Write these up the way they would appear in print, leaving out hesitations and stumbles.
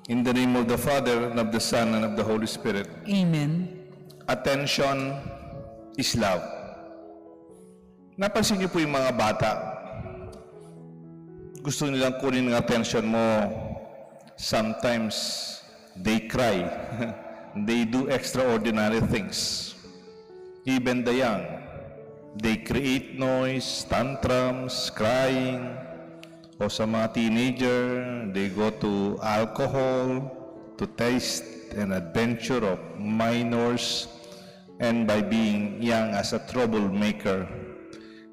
In the name of the Father, and of the Son, and of the Holy Spirit. Amen. Attention is love. Napansin niyo po yung mga bata, gusto nilang kunin ng attention mo. Sometimes they cry. They do extraordinary things. Even the young, they create noise, tantrums, crying. O sa mga teenager, they go to alcohol, to taste and adventure of minors, and by being young as a troublemaker.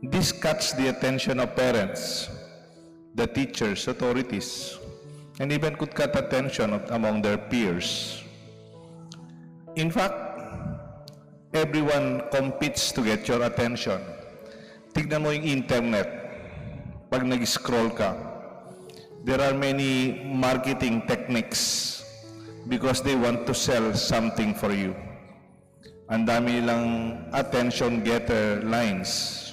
This catches the attention of parents, the teachers, authorities, and even could cut attention among their peers. In fact, everyone competes to get your attention. Tignan mo yung internet. Pag nag-scroll ka, there are many marketing techniques because they want to sell something for you. Ang dami nilang attention getter lines.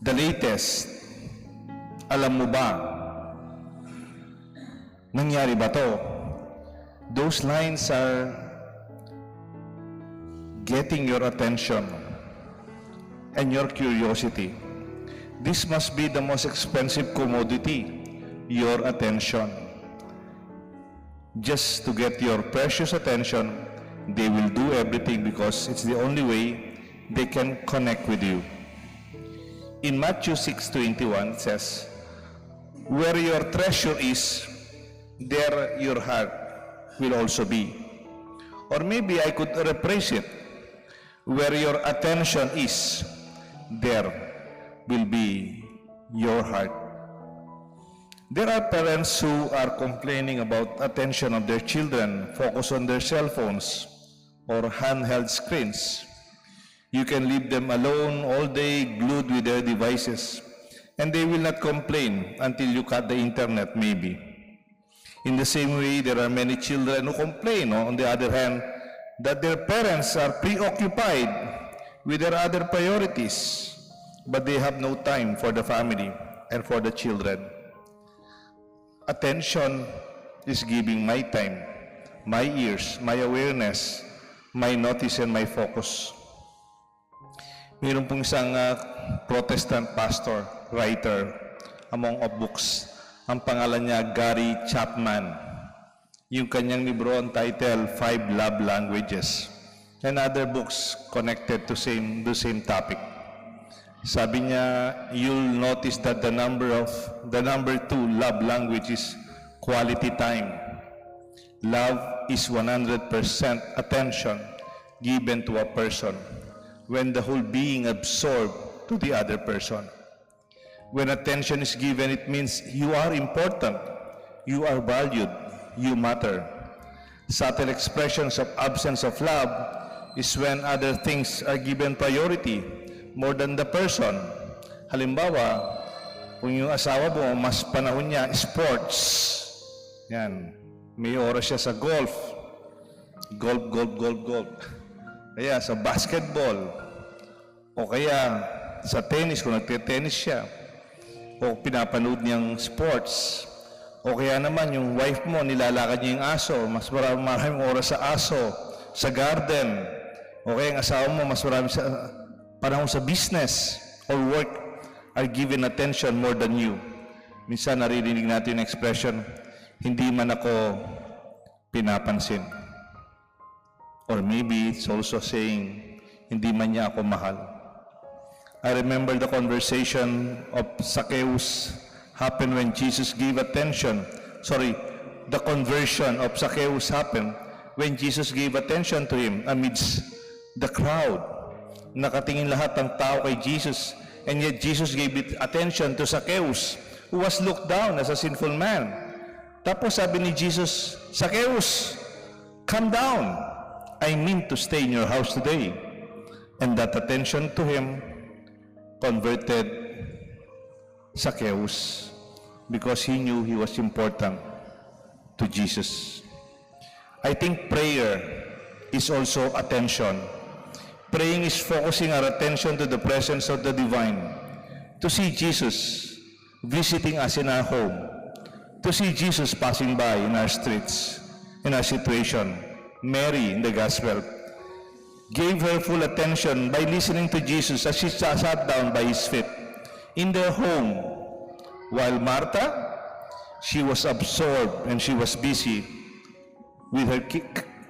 The latest, alam mo ba? Nangyari ba to? Those lines are getting your attention and your curiosity. This must be the most expensive commodity, your attention. Just to get your precious attention, they will do everything because it's the only way they can connect with you. In Matthew 6:21, it says, "Where your treasure is, there your heart will also be." Or maybe I could rephrase it, "Where your attention is, there will be your heart." There are parents who are complaining about attention of their children, focus on their cell phones or handheld screens. You can leave them alone all day, glued with their devices, and they will not complain until you cut the internet, maybe. In the same way, there are many children who complain, on the other hand, that their parents are preoccupied with their other priorities, but they have no time for the family and for the children. Attention is giving my time, my ears, my awareness, my notice, and my focus. Mayroon pong isang Protestant pastor, writer, among of books. Ang pangalan niya, Gary Chapman. Yung kanyang libro, ang title, 5 Love Languages, and other books connected to the same topic. Sabi niya, you'll notice that the number 2 love language is quality time. Love is 100% attention given to a person when the whole being absorbed to the other person. When attention is given, it means you are important, you are valued, you matter. Subtle expressions of absence of love is when other things are given priority more than the person. Halimbawa, kung yung asawa mo, mas panahon niya, sports. Yan. May oras siya sa golf. Golf. Kaya sa basketball. O kaya sa tennis, kung nagte-tennis siya. O pinapanood niyang sports. O kaya naman yung wife mo, nilalakad niya yung aso. Mas maraming oras sa aso. Sa garden. O kaya yung asawa mo, mas marami sa panahon sa business or work are given attention more than you. Minsan naririnig natin yung expression, hindi man ako pinapansin. Or maybe it's also saying, hindi man niya ako mahal. I remember the conversation of Zacchaeus happened when Jesus gave attention. The conversion of Zacchaeus happened when Jesus gave attention to him amidst the crowd. Nakatingin lahat ng tao kay Jesus, and yet Jesus gave attention to Zacchaeus, who was looked down as a sinful man. Tapos sabi ni Jesus, "Zacchaeus, come down. I mean to stay in your house today." And that attention to him converted Zacchaeus because he knew he was important to Jesus. I think prayer is also attention. Praying is focusing our attention to the presence of the divine, to see Jesus visiting us in our home, to to see Jesus passing by in our streets, in our situation. Mary, in the Gospel, gave her full attention by listening to Jesus as she sat down by his feet in their home, while Martha, she was absorbed and she was busy with her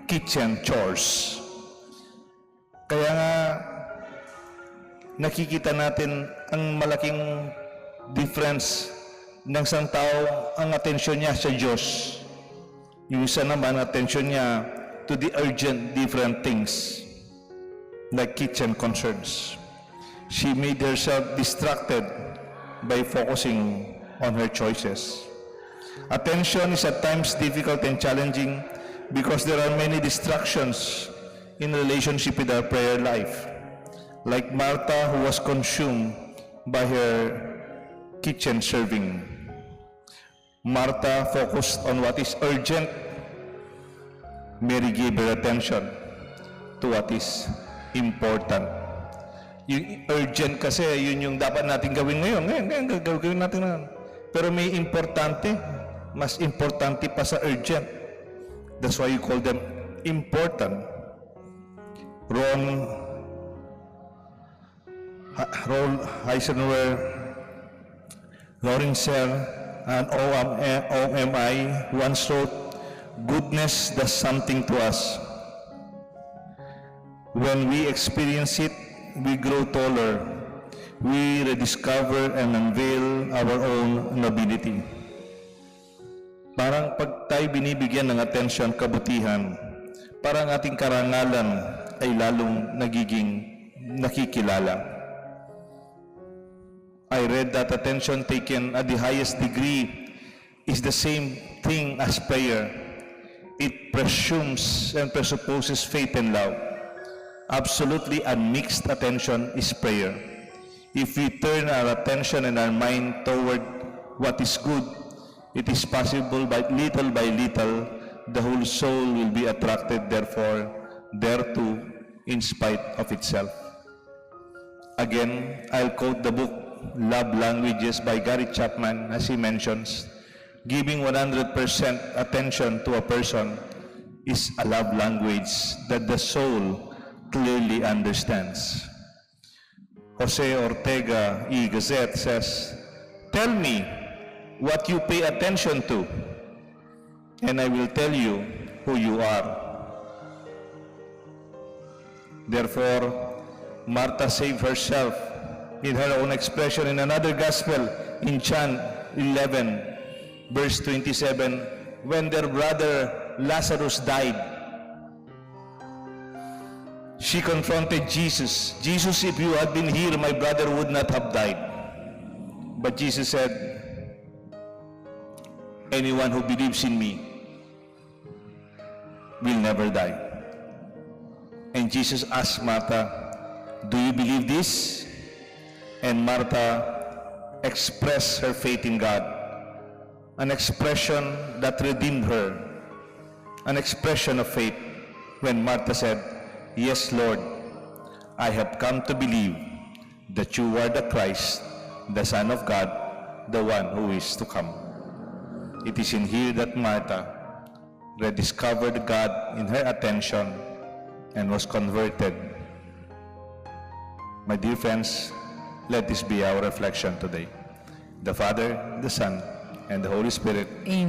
kitchen chores. Kaya nga, nakikita natin ang malaking difference ng isang tao, ang atensyon niya sa Diyos. Yung isa naman, atensyon niya to the urgent different things like kitchen concerns. She made herself distracted by focusing on her choices. Attention is at times difficult and challenging because there are many distractions in relationship with our prayer life. Like Martha, who was consumed by her kitchen serving. Martha focused on what is urgent. Mary gave her attention to what is important. Yung urgent kasi, yun yung dapat natin gawin ngayon. Ngayon gagawin natin na. Pero may importante, mas importante pa sa urgent. That's why you call them important. Ron Heisenberg, Lorenzel, and OMI once wrote, "Goodness does something to us. When we experience it, we grow taller. We rediscover and unveil our own nobility." Parang pag tayo binibigyan ng atensyon, kabutihan, parang ating karangalan ay lalong nagiging nakikilala. I read that attention taken at the highest degree is the same thing as prayer. It presumes and presupposes faith and love. Absolutely unmixed attention is prayer. If we turn our attention and our mind toward what is good, it is possible by little, the whole soul will be attracted thereto in spite of itself. Again, I'll quote the book Love Languages by Gary Chapman, as he mentions, giving 100% attention to a person is a love language that the soul clearly understands. Jose Ortega y Gasset says, "Tell me what you pay attention to, and I will tell you who you are." Therefore, Martha saved herself in her own expression in another gospel, in John 11, verse 27, when their brother Lazarus died. She confronted Jesus. "Jesus, if you had been here, my brother would not have died." But Jesus said, "Anyone who believes in me will never die." And Jesus asked Martha, "Do you believe this?" And Martha expressed her faith in God, an expression that redeemed her, an expression of faith when Martha said, "Yes, Lord, I have come to believe that you are the Christ, the Son of God, the one who is to come." It is in here that Martha rediscovered God in her attention and was converted. My dear friends, let this be our reflection today. The Father, the Son, and the Holy Spirit. Amen.